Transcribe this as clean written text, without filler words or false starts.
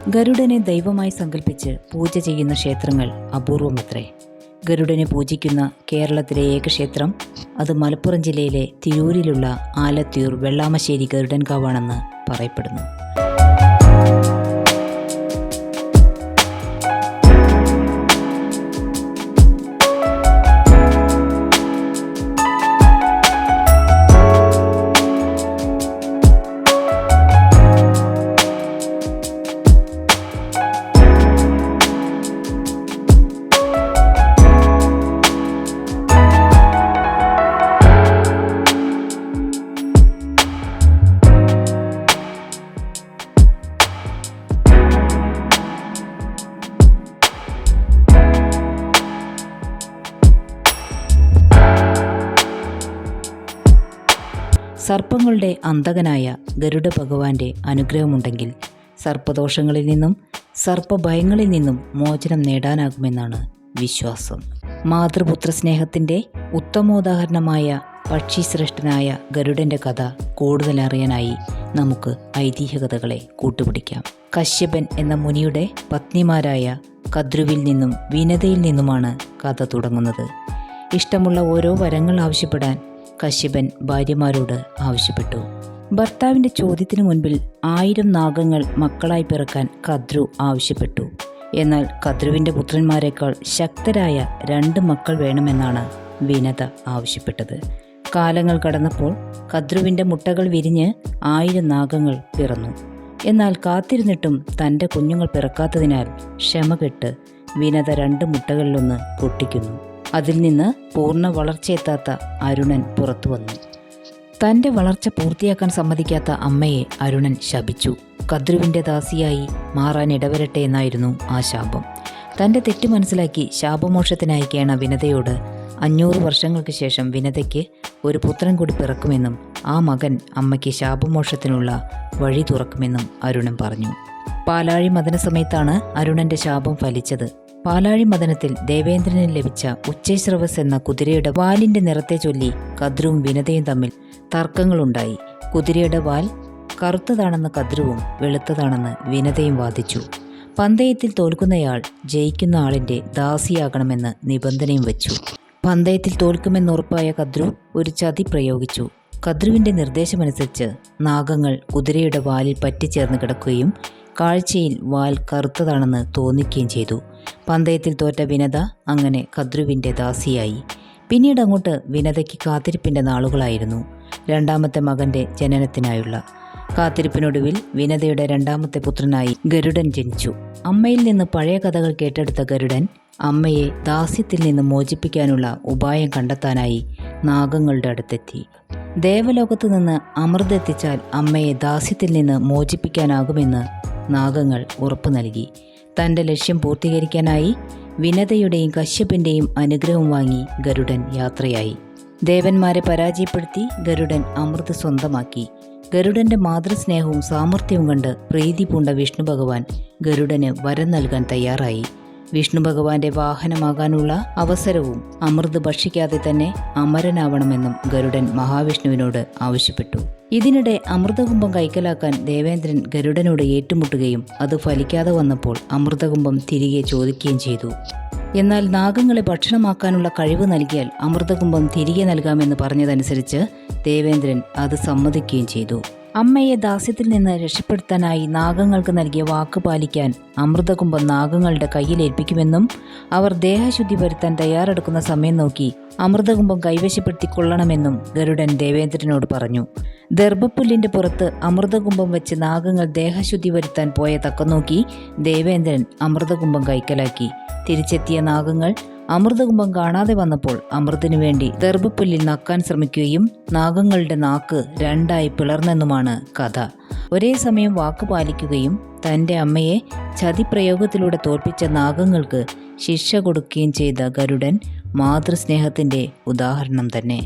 ഗരുഡനെ ദൈവമായി സങ്കല്പിച്ച് പൂജ ചെയ്യുന്ന ക്ഷേത്രങ്ങൾ അപൂർവമത്രേ. ഗരുഡനെ പൂജിക്കുന്ന കേരളത്തിലെ ഏക ക്ഷേത്രം അത് മലപ്പുറം ജില്ലയിലെ തിരൂരിലുള്ള ആലത്തിയൂർ വെള്ളാമശ്ശേരി ഗരുഡൻകാവാണെന്ന് പറയപ്പെടുന്നു. സർപ്പങ്ങളുടെ അന്തകനായ ഗരുഡ ഭഗവാന്റെ അനുഗ്രഹമുണ്ടെങ്കിൽ സർപ്പദോഷങ്ങളിൽ നിന്നും സർപ്പഭയങ്ങളിൽ നിന്നും മോചനം നേടാനാകുമെന്നാണ് വിശ്വാസം. മാതൃപുത്ര സ്നേഹത്തിൻ്റെ ഉത്തമോദാഹരണമായ പക്ഷിശ്രേഷ്ഠനായ ഗരുഡൻ്റെ കഥ കൂടുതൽ അറിയാനായി നമുക്ക് ഐതിഹ്യകഥകളെ കൂട്ടുപിടിക്കാം. കശ്യപൻ എന്ന മുനിയുടെ പത്നിമാരായ കദ്രുവിൽ നിന്നും വിനതയിൽ നിന്നുമാണ് കഥ തുടങ്ങുന്നത്. ഇഷ്ടമുള്ള ഓരോ വരങ്ങൾ ആവശ്യപ്പെടാൻ കശ്യപൻ ഭാര്യമാരോട് ആവശ്യപ്പെട്ടു. ഭർത്താവിൻ്റെ ചോദ്യത്തിനു മുൻപിൽ 1000 നാഗങ്ങൾ മക്കളായി പിറക്കാൻ കദ്രു ആവശ്യപ്പെട്ടു. എന്നാൽ കദ്രുവിൻ്റെ പുത്രന്മാരെക്കാൾ ശക്തരായ 2 മക്കൾ വേണമെന്നാണ് വിനത ആവശ്യപ്പെട്ടത്. കാലങ്ങൾ കടന്നപ്പോൾ കദ്രുവിൻ്റെ മുട്ടകൾ വിരിഞ്ഞ് 1000 നാഗങ്ങൾ പിറന്നു. എന്നാൽ കാത്തിരുന്നിട്ടും തൻ്റെ കുഞ്ഞുങ്ങൾ പിറക്കാത്തതിനാൽ ക്ഷമകെട്ട് വിനത 2 മുട്ടകളിലൊന്ന് പൊട്ടിക്കുന്നു. അതിൽ നിന്ന് പൂർണ്ണ വളർച്ചയെത്താത്ത അരുണൻ പുറത്തു വന്നു. തൻ്റെ വളർച്ച പൂർത്തിയാക്കാൻ സമ്മതിക്കാത്ത അമ്മയെ അരുണൻ ശപിച്ചു. കദ്രുവിൻ്റെ ദാസിയായി മാറാൻ ഇടവരട്ടെ എന്നായിരുന്നു ആ ശാപം. തൻ്റെ തെറ്റ് മനസ്സിലാക്കി ശാപമോക്ഷത്തിനായി കേണ വിനതയോട് 500 വർഷങ്ങൾക്ക് ശേഷം വിനതയ്ക്ക് ഒരു പുത്രൻ കൂടി പിറക്കുമെന്നും ആ മകൻ അമ്മയ്ക്ക് ശാപമോക്ഷത്തിനുള്ള വഴി തുറക്കുമെന്നും അരുണൻ പറഞ്ഞു. പാലാഴി മദന സമയത്താണ് അരുണൻ്റെ ശാപം ഫലിച്ചത്. പാലാഴി മദനത്തിൽ ദേവേന്ദ്രന് ലഭിച്ച ഉച്ചൈശ്രവസ് എന്ന കുതിരയുടെ വാലിൻ്റെ നിറത്തെ ചൊല്ലി കദ്രുവും വിനതയും തമ്മിൽ തർക്കങ്ങളുണ്ടായി. കുതിരയുടെ വാൽ കറുത്തതാണെന്ന് കദ്രുവും വെളുത്തതാണെന്ന് വിനതയും വാദിച്ചു. പന്തയത്തിൽ തോൽക്കുന്നയാൾ ജയിക്കുന്ന ആളിൻ്റെ ദാസിയാകണമെന്ന് നിബന്ധനയും വെച്ചു. പന്തയത്തിൽ തോൽക്കുമെന്നുറപ്പായ കദ്രു ഒരു ചതി പ്രയോഗിച്ചു. കദ്രുവിൻ്റെ നിർദ്ദേശമനുസരിച്ച് നാഗങ്ങൾ കുതിരയുടെ വാലിൽ പറ്റിച്ചേർന്ന് കിടക്കുകയും കാഴ്ചയിൽ വാൽ കറുത്തതാണെന്ന് തോന്നിക്കുകയും ചെയ്തു. പന്തയത്തിൽ തോറ്റ വിനത അങ്ങനെ കദ്രുവിൻ്റെ ദാസിയായി. പിന്നീട് അങ്ങോട്ട് വിനതയ്ക്ക് കാത്തിരിപ്പിൻ്റെ നാളുകളായിരുന്നു. 2ാമത്തെ മകൻ്റെ ജനനത്തിനായുള്ള കാത്തിരിപ്പിനൊടുവിൽ വിനതയുടെ 2ാമത്തെ പുത്രനായി ഗരുഡൻ ജനിച്ചു. അമ്മയിൽ നിന്ന് പഴയ കഥകൾ കേട്ടെടുത്ത ഗരുഡൻ അമ്മയെ ദാസ്യത്തിൽ നിന്ന് മോചിപ്പിക്കാനുള്ള ഉപായം കണ്ടെത്താനായി നാഗങ്ങളുടെ അടുത്തെത്തി. ദേവലോകത്തു നിന്ന് അമൃതെത്തിച്ചാൽ അമ്മയെ ദാസ്യത്തിൽ നിന്ന് മോചിപ്പിക്കാനാകുമെന്ന് നാഗങ്ങൾ ഉറപ്പു നൽകി. തൻ്റെ ലക്ഷ്യം പൂർത്തീകരിക്കാനായി വിനതയുടെയും കശ്യപിൻ്റെയും അനുഗ്രഹം വാങ്ങി ഗരുഡൻ യാത്രയായി. ദേവന്മാരെ പരാജയപ്പെടുത്തി ഗരുഡൻ അമൃത് സ്വന്തമാക്കി. ഗരുഡൻ്റെ മാതൃസ്നേഹവും സാമർഥ്യവും കണ്ട് പ്രീതി പൂണ്ട വിഷ്ണു ഭഗവാൻ ഗരുഡന് വരം നൽകാൻ തയ്യാറായി. വിഷ്ണു ഭഗവാന്റെ വാഹനമാകാനുള്ള അവസരവും അമൃത് ഭക്ഷിക്കാതെ തന്നെ അമരനാവണമെന്നും ഗരുഡൻ മഹാവിഷ്ണുവിനോട് ആവശ്യപ്പെട്ടു. ഇതിനിടെ അമൃതകുംഭം കൈക്കലാക്കാൻ ദേവേന്ദ്രൻ ഗരുഡനോട് ഏറ്റുമുട്ടുകയും അത് ഫലിക്കാതെ വന്നപ്പോൾ അമൃതകുംഭം തിരികെ ചോദിക്കുകയും ചെയ്തു. എന്നാൽ നാഗങ്ങളെ ഭക്ഷണമാക്കാനുള്ള കഴിവ് നൽകിയാൽ അമൃതകുംഭം തിരികെ നൽകാമെന്ന് പറഞ്ഞതനുസരിച്ച് ദേവേന്ദ്രൻ അത് സമ്മതിക്കുകയും ചെയ്തു. അമ്മയെ ദാസ്യത്തിൽ നിന്ന് രക്ഷപ്പെടുത്താനായി നാഗങ്ങൾക്ക് നൽകിയ വാക്ക് പാലിക്കാൻ അമൃതകുംഭം നാഗങ്ങളുടെ കയ്യിലേൽപ്പിക്കുമെന്നും അവർ ദേഹശുദ്ധി വരുത്താൻ തയ്യാറെടുക്കുന്ന സമയം നോക്കി അമൃതകുംഭം കൈവശപ്പെടുത്തിക്കൊള്ളണമെന്നും ഗരുഡൻ ദേവേന്ദ്രനോട് പറഞ്ഞു. ദർഭപ്പുല്ലിൻ്റെ പുറത്ത് അമൃതകുംഭം വെച്ച് നാഗങ്ങൾ ദേഹശുദ്ധി വരുത്താൻ പോയ തക്കം നോക്കി ദേവേന്ദ്രൻ അമൃതകുംഭം കൈക്കലാക്കി. തിരിച്ചെത്തിയ നാഗങ്ങൾ അമൃതകുംഭം കാണാതെ വന്നപ്പോൾ അമൃതിനു വേണ്ടി ദർഭപ്പുല്ലിൽ നക്കാൻ ശ്രമിക്കുകയും നാഗങ്ങളുടെ നാക്ക് 2ആയി പിളർന്നെന്നുമാണ് കഥ. ഒരേ സമയം വാക്ക് പാലിക്കുകയും തൻ്റെ അമ്മയെ ചതിപ്രയോഗത്തിലൂടെ തോൽപ്പിച്ച നാഗങ്ങൾക്ക് ശിക്ഷ കൊടുക്കുകയും ചെയ്ത ഗരുഡൻ മാതൃസ്നേഹത്തിൻ്റെ ഉദാഹരണം തന്നെ.